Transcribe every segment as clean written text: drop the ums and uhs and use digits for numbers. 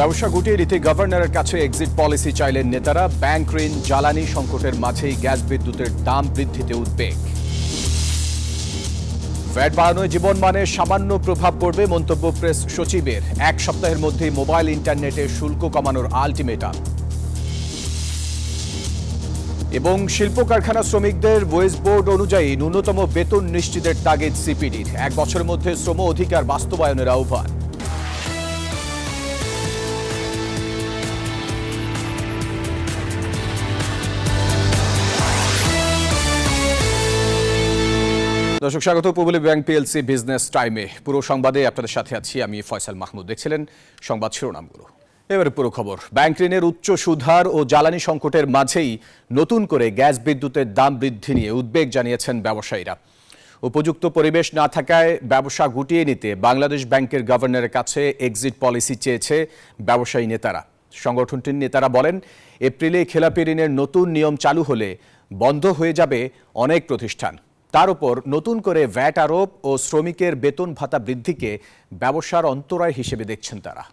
ব্যবসা গুটিয়ে নিতে গভর্নরের কাছে এক্সিট পলিসি চাইলেন নেতারা। ব্যাংক ঋণ, জ্বালানি সংকটের মাঝেই গ্যাস বিদ্যুতের দাম বৃদ্ধিতে উদ্বেগ। ভ্যাট বাড়ানোয় জীবনমানে সামান্য প্রভাব পড়বে মন্তব্য প্রেস সচিবের। এক সপ্তাহের মধ্যেই মোবাইল ইন্টারনেটে শুল্ক কমানোর আলটিমেটাম। এবং শিল্প কারখানা শ্রমিকদের ওয়েজ বোর্ড অনুযায়ী ন্যূনতম বেতন নিশ্চিতের তাগিদ সিপিডির। 1 বছরের মধ্যে শ্রম অধিকার বাস্তবায়নের আহ্বান। দর্শক স্বাগত পূবলী ব্যাংক পিএলসি বিজনেস টাইমে। পুরো সংবাদে আপনাদের সাথে আছি আমি ফয়সাল মাহমুদ। দেখছিলেন সংবাদ শিরোনামগুলো, এবারে পুরো খবর। ব্যাংক ঋণের উচ্চ সুদহার ও জ্বালানি সংকটের মাঝেই নতুন করে গ্যাস বিদ্যুতের দাম বৃদ্ধি নিয়ে উদ্বেগ জানিয়েছেন ব্যবসায়ীরা। উপযুক্ত পরিবেশ না থাকায় ব্যবসা গুটিয়ে নিতে বাংলাদেশ ব্যাংকের গভর্নরের কাছে এক্সিট পলিসি চেয়েছে ব্যবসায়ী নেতারা। সংগঠনটির নেতারা বলেন, এপ্রিলে খেলাপি ঋণের নতুন নিয়ম চালু হলে বন্ধ হয়ে যাবে অনেক প্রতিষ্ঠান। তার উপর নতুন করে ভ্যাট আরোপ ও শ্রমিকের বেতন ভাতা বৃদ্ধিকে ব্যবসার অন্তরায় হিসেবে দেখছেন তারা।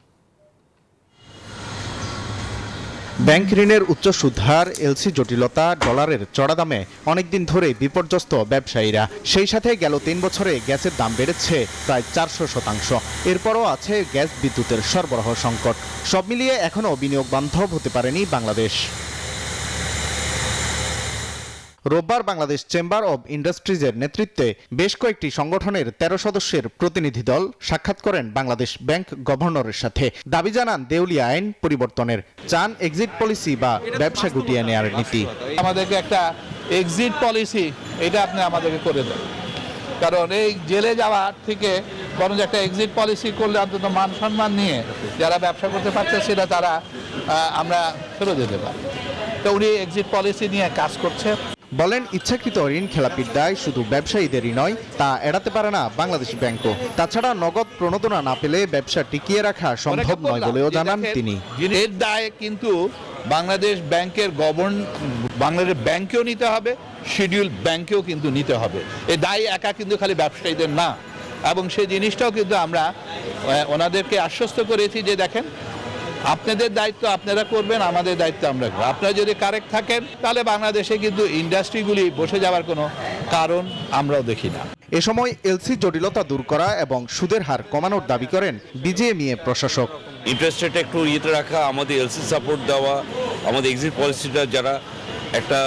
ব্যাংক ঋণের উচ্চ সুদহার, এলসি জটিলতা, ডলারের চড়া দামে অনেকদিন ধরে বিপর্যস্ত ব্যবসায়ীরা। সেই সাথে গেল 3 বছরে গ্যাসের দাম বেড়েছে প্রায় 400%। এরপরও আছে গ্যাস বিদ্যুতের সরবরাহ সংকট। সব মিলিয়ে এখনও বিনিয়োগ বান্ধব হতে পারেনি বাংলাদেশ। রোববার বাংলাদেশ চেম্বার অব ইন্ডাস্ট্রিজের নেতৃত্বে বেশ কয়েকটি সংগঠনের 13 সদস্যের প্রতিনিধি দল সাক্ষাৎ করেন বাংলাদেশ ব্যাংক গভর্নরের সাথে। দাবি জানান দেউলিয়া আইন পরিবর্তনের, চান এক্সিট পলিসি বা ব্যবসা গুটিয়ে নেওয়ার নীতি। আমাদেরকে একটা এক্সিট পলিসি এটা আপনি আমাদেরকে করে দেন, কারণ এই জেলে যাওয়ার থেকে বরং একটা এক্সিট পলিসি করলে অন্তত মান সম্মান নিয়ে যারা ব্যবসা করতে পারছে সেটা তারা আমরা ফেরত দিতে পারি। তো উনি এক্সিট পলিসি নিয়ে কাজ করছে। বলেন, ইচ্ছাকৃত ঋণ খেলাপির দায় শুধু ব্যবসায়ীদেরই নয়, তা এড়াতে পারে না বাংলাদেশ ব্যাংকও। তাছাড়া নগদ প্রণোদনা না পেলে ব্যবসা টিকিয়ে রাখা সম্ভব নয় বলেও জানান তিনি। এর দায় কিন্তু বাংলাদেশ ব্যাংকেও নিতে হবে, শিডিউল ব্যাংকেও কিন্তু নিতে হবে। এই দায় একা কিন্তু খালি ব্যবসায়ীদের না, এবং সেই জিনিসটাও কিন্তু আমরা ওনাদেরকে আশ্বস্ত করেছি যে দেখেন, আপনাদের দায়িত্ব আপনারা করবেন, আমাদের দায়িত্ব আমরা করব। আপনারা যদি কারেক্ট থাকেন তাহলে বাংলাদেশে কিন্তু ইন্ডাস্ট্রিগুলি বসে যাওয়ার কোনো কারণ আমরাও দেখি না। এ সময় এলসি জটিলতা দূর করা এবং সুদের হার কমানোর দাবি করেন বিজিএমইএ প্রশাসক। ইন্টারেস্ট রেট একটু ইয়েতে রাখা, আমাদের এলসি সাপোর্ট দেওয়া, আমাদের এক্সিট পলিসিটা যারা একটা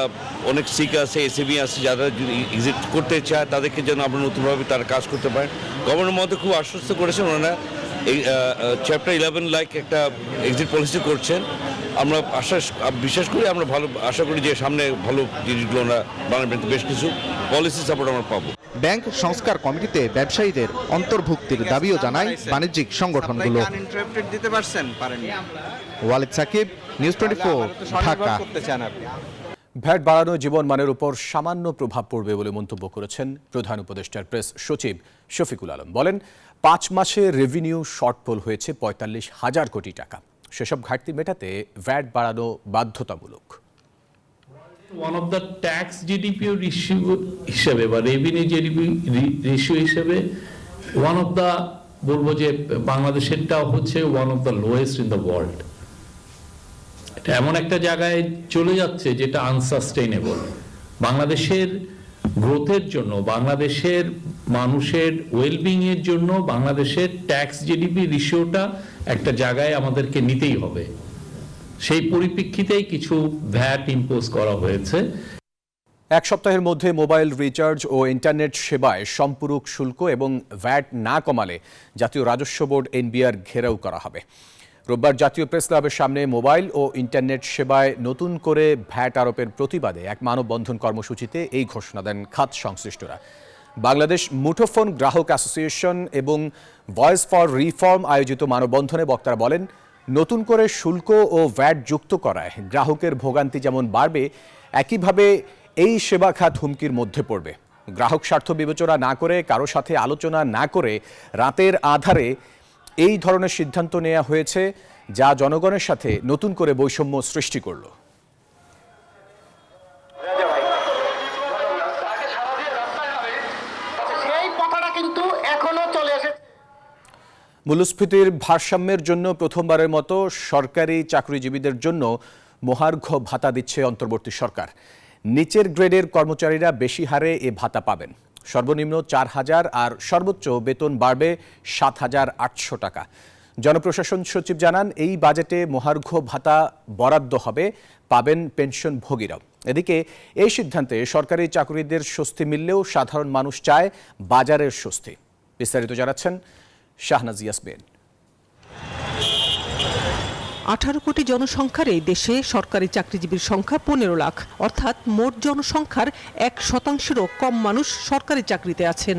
অনেক সিক আছে, এসএমই আছে, যারা যদি এক্সিট করতে চায় তাদেরকে যেন আমরা নতুনভাবে তারা কাজ করতে পারেন। গভর্নমেন্টের মধ্যে খুব আশ্বস্ত করেছেন ওনারা এই চ্যাপ্টার 11 লাইক একটা এক্সিট পলিসি করছেন। আমরা বিশ্বাস করি, আমরা ভালো আশা করি যে সামনে ভালো জিনিসগুলো আমরা বানাবেন, বেশ কিছু পলিসি সাপোর্ট আমরা পাবো। ব্যাংক সংস্কার কমিটিতে ব্যবসায়ীদের অন্তর্ভুক্তির দাবিও জানায় বাণিজ্যিক সংগঠনগুলো। ওয়ালিদ সাকিব, নিউজ 24, ঢাকা। ভ্যাট বাড়ানো জীবনমানের উপর সামান্য প্রভাব পড়বে বলে মন্তব্য করেছেন প্রধান উপদেষ্টার প্রেস সচিব শফিকুল আলম। বলেন, 5 মাসে রেভিনিউ শর্টফল হয়েছে 45,000 কোটি টাকা। সেসব ঘাটতি মেটাতে ভ্যাট বাড়ানো বাধ্যতামূলক। One of the tax GDP ratio হিসেবে বা রেভিনিউ জিডিপি রেশিও হিসেবে ওয়ান অফ দ্য, বলবো যে বাংলাদেশেরটা হচ্ছে one of the lowest in the world. এটা এমন একটা জায়গায় চলে যাচ্ছে যেটা আনসাস্টেইনেবল। বাংলাদেশের গ্রোথের জন্য, বাংলাদেশের মানুষের ওয়েলবিং এর জন্য বাংলাদেশের ট্যাক্স জিডিপি রেশিওটা একটা জায়গায় আমাদেরকে নিতেই হবে। সেই পরিপ্রেক্ষিতেই কিছু ভ্যাট ইম্পোজ করা হয়েছে। 1 সপ্তাহের মধ্যে মোবাইল রিচার্জ ও ইন্টারনেট সেবায় সম্পূরক শুল্ক এবং ভ্যাট না কমালে জাতীয় রাজস্ব বোর্ড এনবিআর ঘেরাও করা হবে। রোববার জাতীয় প্রেস ক্লাবের সামনে মোবাইল ও ইন্টারনেট সেবায় নতুন করে ভ্যাট আরোপের প্রতিবাদে এক মানববন্ধন কর্মসূচিতে এই ঘোষণা দেন খাত সংশ্লিষ্টরা। বাংলাদেশ মুঠোফোন গ্রাহক অ্যাসোসিয়েশন এবং ভয়েস ফর রিফর্ম আয়োজিত মানববন্ধনে বক্তারা বলেন, নতুন করে শুল্ক ও ভ্যাট যুক্ত করায় গ্রাহকের ভোগান্তি যেমন বাড়বে, একইভাবে এই সেবা খাত হুমকির মধ্যে পড়বে। গ্রাহক স্বার্থ বিবেচনা না করে, কারো সাথে আলোচনা না করে রাতের আধারে এই ধরনের সিদ্ধান্ত নেওয়া হয়েছে, যা জনগণের সাথে নতুন করে বৈষম্য সৃষ্টি করল। মূল্যস্ফীতির ভারসাম্যের জন্য প্রথমবারের মতো সরকারি চাকরিজীবীদের জন্য মহার্ঘ ভাতা দিচ্ছে অন্তর্বর্তী সরকার। নিচের গ্রেডের কর্মচারীরা বেশি হারে এ ভাতা পাবেন। সর্বনিম্ন 4,000 আর সর্বোচ্চ বেতন বাড়বে 7,800 টাকা। জনপ্রশাসন সচিব জানান, এই বাজেটে মহার্ঘ ভাতা বরাদ্দ হবে, পাবেন পেনশনভোগীরাও। এদিকে এই সিদ্ধান্তে সরকারি চাকরিদের স্বস্তি মিললেও সাধারণ মানুষ চায় বাজারের স্বস্তি। বিস্তারিত জানাচ্ছেন শাহনাজ ইয়াসমিন। 18 কোটি জনসংখ্যার এই দেশে সরকারি চাকরিজীবীর সংখ্যা 15 লাখ, অর্থাৎ মোট জনসংখ্যার 1%-ও কম মানুষ সরকারি চাকরিতে আছেন।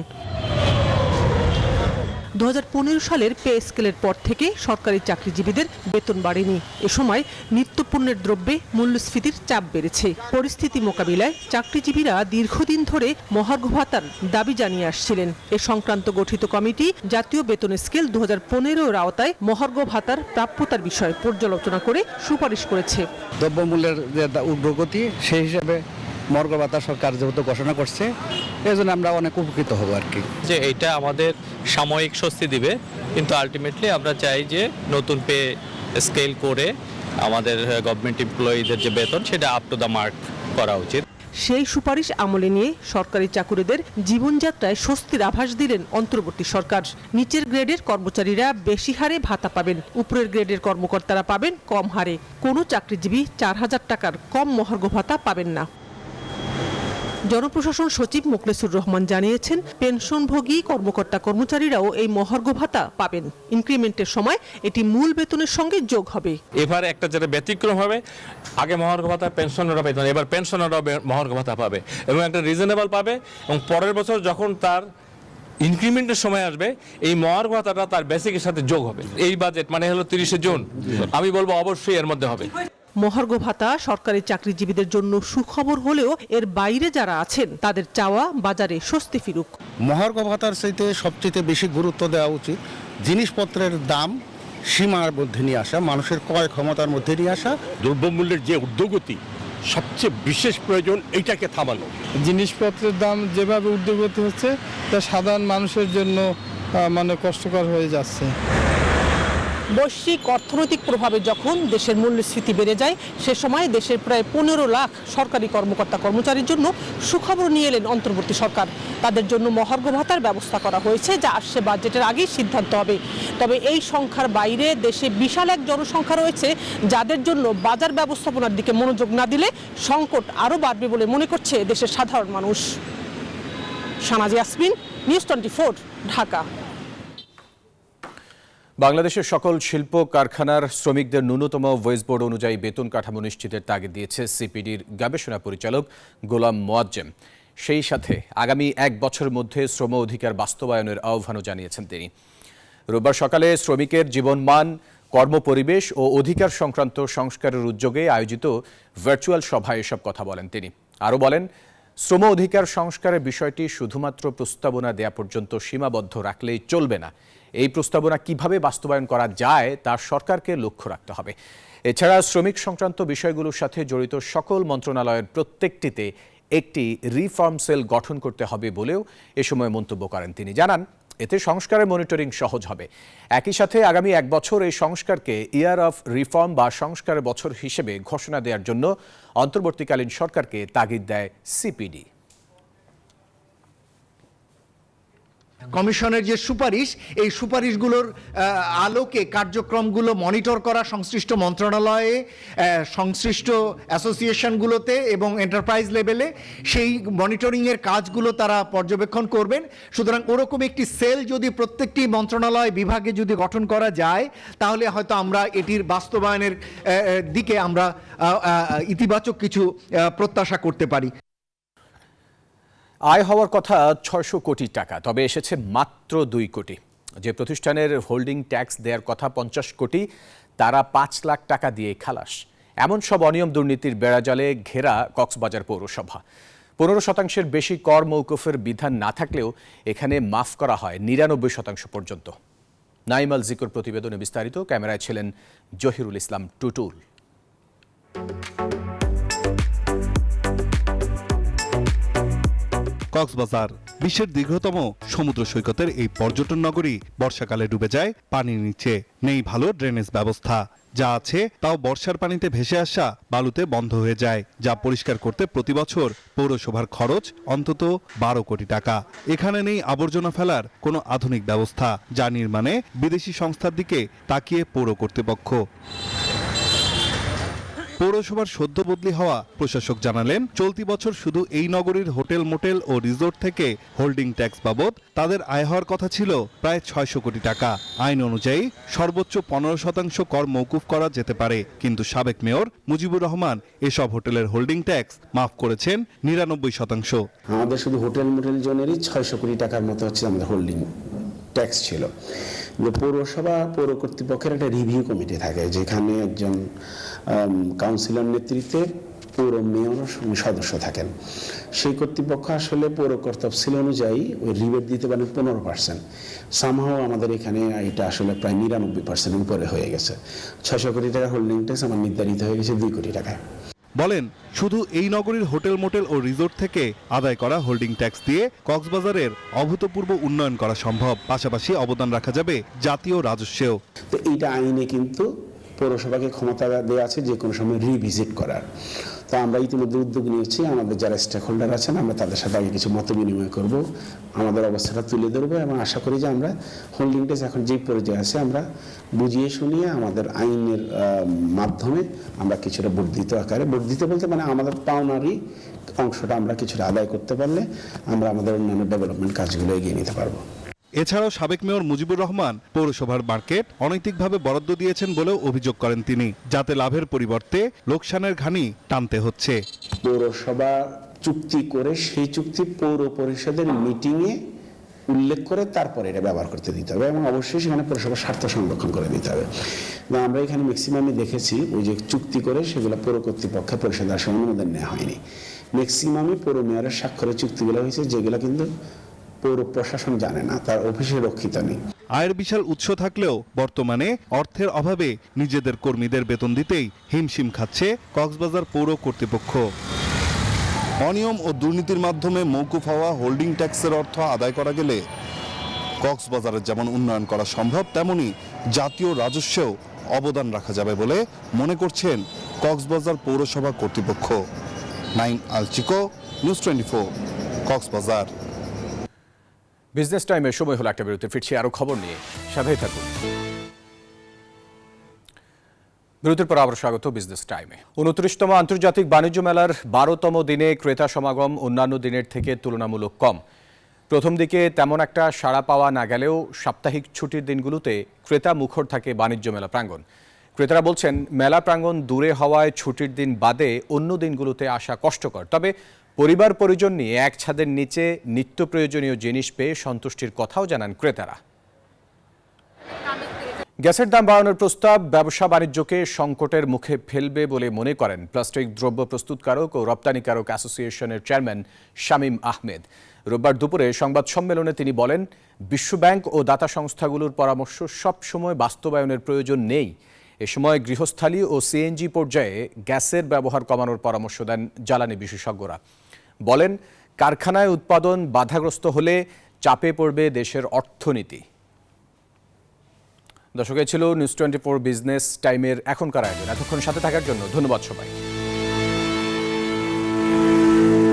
2015 সালের পে স্কেলের পর থেকে সরকারি চাকরিজীবীদের বেতন বাড়েনি। এ সময় নিত্যপণ্যের দ্রব্যে মূল্যস্ফীতির চাপ বেড়েছে। পরিস্থিতি মোকাবিলায় চাকরিজীবীরা দীর্ঘদিন ধরে মহার্ঘ ভাতার দাবি জানিয়ে আসছিলেন। এ সংক্রান্ত গঠিত কমিটি জাতীয় বেতন স্কেল 2015-এর আওতায় মহার্ঘ ভাতার প্রাপ্যতার বিষয়ে পর্যালোচনা করে সুপারিশ করেছে। দ্রব্যমূল্যের যে ঊর্ধ্বগতি সেই হিসাবে মহার্ঘ ভাতা সরকার যেহেতু ঘোষণা করছে, এই জন্য আমরা অনেক উপকৃত হব আর কি। যে এটা আমাদের সাময়িক স্বস্তি দিবে, কিন্তু আলটিমেটলি আমরা চাই যে নতুন পে স্কেল করে আমাদের গভর্নমেন্ট এমপ্লয়িদের যে বেতন সেটা আপ টু দ্য মার্ক করা উচিত। সেই সুপারিশ আমলে নিয়ে সরকারি চাকুরিদের জীবনযাত্রায় স্বস্তির আভাস দিলেন অন্তর্বর্তী সরকার। নিচের গ্রেডের কর্মচারীরা বেশি হারে ভাতা পাবেন, উপরের গ্রেডের কর্মকর্তারা পাবেন কম হারে। কোনো চাকরিজীবী 4,000 টাকার কম মহার্ঘ ভাতা পাবেন না। জনপ্রশাসন সচিব মোখলেসুর রহমান জানিয়েছেন, পেনশনভোগী কর্মকর্তা কর্মচারীরাও এই মহার্ঘ ভাতা পাবেন। ইনক্রিমেন্টের সময় এটি মূল বেতনের সঙ্গে যোগ হবে। এবারে একটা যেটা ব্যতিক্রম হবে, আগে মহার্ঘ ভাতা পেনশনেরা পেতেন, এবার পেনশনাররাও মহার্ঘ ভাতা পাবে এবং একটা রিজনেবল পাবে, এবং পরের বছর যখন তার ইনক্রিমেন্টের সময় আসবে এই মহার্ঘ ভাতাটা তার বেসিকের সাথে যোগ হবে। এই বাজেট মানে হলো 30শে জুন, আমি বলবো অবশ্যই এর মধ্যে হবে। মহার্ঘ ভাতা সরকারি চাকরিজীবীদের জন্য সুখবর হলেও এর বাইরে যারা আছেন তাদের চাওয়া বাজারে স্বস্তি ফিরুক। মহার্ঘ ভাতার চাইতে সবচেয়ে বেশি গুরুত্ব দেওয়া উচিত জিনিসপত্রের দাম সীমার মধ্যে নিয়ে আসা, মানুষের ক্রয় ক্ষমতার মধ্যে নিয়ে আসা। দ্রব্যমূল্যের যে ঊর্ধ্বগতি সবচেয়ে বিশেষ প্রয়োজন এইটাকে থামানো। জিনিসপত্রের দাম যেভাবে ঊর্ধ্বগতি হচ্ছে তা সাধারণ মানুষের জন্য মানে কষ্টকর হয়ে যাচ্ছে। বৈশ্বিক অর্থনৈতিক প্রভাবে যখন দেশের মূল্যস্ফীতি বেড়ে যায়, সে সময় দেশের প্রায় 15 লাখ সরকারি কর্মকর্তা কর্মচারীর জন্য সুখবর নিয়ে এলেন অন্তর্বর্তী সরকার। তাদের জন্য মহার্ঘ ভাতার ব্যবস্থা করা হয়েছে, যা আসছে বাজেটের আগেই সিদ্ধান্ত হবে। তবে এই সংখ্যার বাইরে দেশে বিশাল এক জনসংখ্যা রয়েছে যাদের জন্য বাজার ব্যবস্থাপনার দিকে মনোযোগ না দিলে সংকট আরও বাড়বে বলে মনে করছে দেশের সাধারণ মানুষ। শাহনাজ ইয়াসমিন, নিউজ 24, ঢাকা। বাংলাদেশের সকল শিল্প কারখানার শ্রমিকদের ন্যূনতম ওয়েজ বোর্ড অনুযায়ী বেতন কাঠামো নিশ্চিতের তাগিদ দিয়েছে সিপিডির গবেষণা পরিচালক গোলাম মোয়াজ্জেম। সেই সাথে আগামী 1 বছরের মধ্যে শ্রম অধিকার বাস্তবায়নের আহ্বানও জানিয়েছেন তিনি। রোববার সকালে শ্রমিকের জীবনমান, কর্মপরিবেশ ও অধিকার সংক্রান্ত সংস্কারের উদ্যোগে আয়োজিত ভার্চুয়াল সভায় এসব কথা বলেন তিনি। আরও বলেন, শ্রম অধিকার সংস্কারের বিষয়টি শুধুমাত্র প্রস্তাবনা দেয়া পর্যন্ত সীমাবদ্ধ রাখলেই চলবে না। এই প্রস্তাবনা কিভাবে বাস্তবায়ন করা যায় তা সরকারকে লক্ষ্য রাখতে হবে। এছাড়া শ্রমিক সংক্রান্ত বিষয়গুলোর সাথে জড়িত সকল মন্ত্রণালয়ের প্রত্যেকটিতে একটি রিফর্ম সেল গঠন করতে হবে বলেও এ সময় মন্তব্য করেন তিনি। জানান, এতে সংস্কারের মনিটরিং সহজ হবে। একই সাথে আগামী 1 বছর এই সংস্কারকে ইয়ার অফ রিফর্ম বা সংস্কারের বছর হিসেবে ঘোষণা দেওয়ার জন্য অন্তর্বর্তীকালীন সরকারকে তাগিদ দেয় সিপিডি। কমিশনের যে সুপারিশ, এই সুপারিশগুলোর আলোকে কার্যক্রমগুলো মনিটর করা সংশ্লিষ্ট মন্ত্রণালয়ে, সংশ্লিষ্ট অ্যাসোসিয়েশনগুলোতে এবং এন্টারপ্রাইজ লেভেলে সেই মনিটরিংয়ের কাজগুলো তারা পর্যবেক্ষণ করবেন। সুতরাং ওরকম একটি সেল যদি প্রত্যেকটি মন্ত্রণালয় বিভাগে যদি গঠন করা যায়, তাহলে হয়তো আমরা এটির বাস্তবায়নের দিকে আমরা ইতিবাচক কিছু প্রত্যাশা করতে পারি। আয় হওয়ার কথা 600 কোটি টাকা, তবে এসেছে মাত্র 2 কোটি। যে প্রতিষ্ঠানের হোল্ডিং ট্যাক্স দেওয়ার কথা 50 কোটি, তারা 5 লাখ টাকা দিয়ে খালাস। এমন সব অনিয়ম দুর্নীতির বেড়াজালে ঘেরা কক্সবাজার পৌরসভা। 15% বেশি কর মৌকুফের বিধান না থাকলেও এখানে মাফ করা হয় 99% পর্যন্ত। নাইমাল জিকর প্রতিবেদনে বিস্তারিত। ক্যামেরায় ছিলেন জহিরুল ইসলাম টুটুল। কক্সবাজার বিশ্বের দীর্ঘতম সমুদ্র সৈকতের এই পর্যটন নগরী বর্ষাকালে ডুবে যায় পানির নিচে। নেই ভালো ড্রেনেজ ব্যবস্থা, যা আছে তাও বর্ষার পানিতে ভেসে আসা বালুতে বন্ধ হয়ে যায়, যা পরিষ্কার করতে প্রতি বছর পৌরসভার খরচ অন্তত 12 কোটি টাকা। এখানে নেই আবর্জনা ফেলার কোনো আধুনিক ব্যবস্থা, যা নির্মাণে বিদেশি সংস্থার দিকে তাকিয়ে পৌর কর্তৃপক্ষ। পৌরসভার সদ্য বদলি হওয়া প্রশাসক জানালেন, চলতি বছর শুধু এই নগরীর হোটেল, মোটেল ও রিসোর্ট থেকে হোল্ডিং ট্যাক্স বাবদ তাদের আয় হওয়ার কথা ছিল প্রায় 600 কোটি টাকা। আইন অনুযায়ী সর্বোচ্চ 15% কর মওকুফ করা যেতে পারে, কিন্তু সাবেক মেয়র মুজিবুর রহমান এসব হোটেলের হোল্ডিং ট্যাক্স মাফ করেছেন 99%। আমাদের শুধু হোটেল, মোটেল জোনেরই 600 কোটি টাকার মতো হচ্ছে আমাদের হোল্ডিং ট্যাক্স ছিল। পৌরসভা পৌর কর্তৃপক্ষের একটা রিভিউ কমিটি থাকে, যেখানে একজন কাউন্সিলর নেতৃত্বে পৌর মেয়র সদস্য থাকেন। সেই কর্তৃপক্ষ আসলে পৌর তফসিল অনুযায়ী ওই রিবেট দিতে পারেন 15%। সামহাও আমাদের এখানে এটা আসলে প্রায় 99% উপরে হয়ে গেছে। 600 কোটি টাকা হোল্ডিং ট্যাক্স আমার নির্ধারিত হয়ে গেছে 2 কোটি টাকায়। বলেন, শুধু এই নগরীর হোটেল, মোটেল ও রিসোর্ট থেকে আদায় করা হোল্ডিং ট্যাক্স দিয়ে কক্সবাজারের অভূতপূর্ব উন্নয়ন করা সম্ভব, পাশাপাশি অবদান রাখা যাবে জাতীয় রাজস্বেও। তো এইটা আইনে কিন্তু পৌরসভাকে ক্ষমতা দেওয়া আছে যে কোনো সময় রিভিজিট করার। তো আমরা ইতিমধ্যে উদ্যোগ নিয়েছি, আমাদের যারা স্টেক হোল্ডার আছেন আমরা তাদের সাথে আগে কিছু মত বিনিময় করব, আমাদের অবস্থাটা তুলে ধরবো এবং আশা করি যে আমরা হোল্ডিং ট্যাক্স এখন যে পর্যায়ে আছে আমরা বুঝিয়ে শুনিয়ে আমাদের আইনের মাধ্যমে আমরা কিছুটা বর্ধিত আকারে, বর্ধিত বলতে মানে আমাদের পাওনারই অংশটা আমরা কিছুটা আদায় করতে পারলে আমরা আমাদের অন্যান্য ডেভেলপমেন্ট কাজগুলো এগিয়ে নিতে পারবো। এছাড়াও সাবেক মেয়র মুজিবুর রহমান পৌরসভার মার্কেট অনৈতিকভাবে বরাদ্দ দিয়েছেন বলেও অভিযোগ করেন তিনি, যাতে লাভের পরিবর্তে লোকসানের ঘানি টানতে হচ্ছে। পৌরসভা চুক্তি করে সেই চুক্তি পৌর পরিষদের মিটিংয়ে উল্লেখ করে তারপরে এটা ব্যবহার করতে দিতে হবে এবং অবশ্যই সেখানে পৌরসভার স্বার্থ সংরক্ষণ করে দিতে হবে। আমরা এখানে ম্যাক্সিমামই দেখেছি ওই যে চুক্তি করে সেগুলো পৌর কর্তৃপক্ষের পরিষদের আসলে অনুমোদন নেওয়া হয়নি। ম্যাক্সিমামই পৌর মেয়রের স্বাক্ষরের চুক্তিগুলো হয়েছে, যেগুলো কিন্তু পৌর প্রশাসন জানে না, তার অফিসে রক্ষিত নেই। আয়ের বিশাল উৎস থাকলেও বর্তমানে অর্থের অভাবে নিজেদের কর্মীদের বেতন দিতেই হিমশিম খাচ্ছে কক্সবাজার পৌর কর্তৃপক্ষ। অনিয়ম ও দুর্নীতির মাধ্যমে মওকুফ হওয়া হোল্ডিং ট্যাক্সের অর্থ আদায় করা গেলে কক্সবাজারের যেমন উন্নয়ন করা সম্ভব, তেমনি জাতীয় রাজস্বেও অবদান রাখা যাবে বলে মনে করছেন কক্সবাজার পৌরসভা কর্তৃপক্ষ। নাইম আল চিকো, নিউজ 24, কক্সবাজার। বিজনেস টাইমের সময় হলো একটা বিরতি, ফিরছি আরো খবর নিয়ে, সাথেই থাকুন। বিরতির পর আবার স্বাগত বিজনেস টাইমে। 29তম আন্তর্জাতিক বাণিজ্য মেলার 12তম দিনে ক্রেতা সমাগম অন্যান্য দিনের থেকে তুলনামূলক কম। প্রথম দিকে তেমন একটা সাড়া পাওয়া না গেলেও সাপ্তাহিক ছুটির দিনগুলোতে ক্রেতা মুখর থাকে বাণিজ্য মেলা প্রাঙ্গণ। ক্রেতারা বলছেন, মেলা প্রাঙ্গণ দূরে হওয়ায় ছুটির দিন বাদে অন্য দিনগুলোতে আসা কষ্টকর। তবে পরিবার পরিজন নিয়ে এক ছাদের নিচে নিত্য প্রয়োজনীয় জিনিস পেয়ে সন্তুষ্টির কথাও জানান ক্রেতারা। গ্যাসের দাম বাড়ানোর প্রস্তাব ব্যবসা বাণিজ্যকে সংকটের মুখে ফেলবে বলে মনে করেন প্লাস্টিক দ্রব্য প্রস্তুতকারক ও রপ্তানিকারক অ্যাসোসিয়েশনের চেয়ারম্যান শামীম আহমেদ। রোববার দুপুরে সংবাদ সম্মেলনে তিনি বলেন, বিশ্বব্যাংক ও দাতা সংস্থাগুলোর পরামর্শ সব সময় বাস্তবায়নের প্রয়োজন নেই। এ সময় গৃহস্থালী ও সিএনজি পর্যায়ে গ্যাসের ব্যবহার কমানোর পরামর্শ দেন জ্বালানি বিশেষজ্ঞরা। বলেন, কারখানায় উৎপাদন বাধাগ্রস্ত হলে চাপে পড়বে দেশের অর্থনীতি। দর্শক, ছিল নিউজ 24 বিজনেস টাইমের এখনকার আয়োজন। এতক্ষণ সাথে থাকার জন্য ধন্যবাদ সবাই।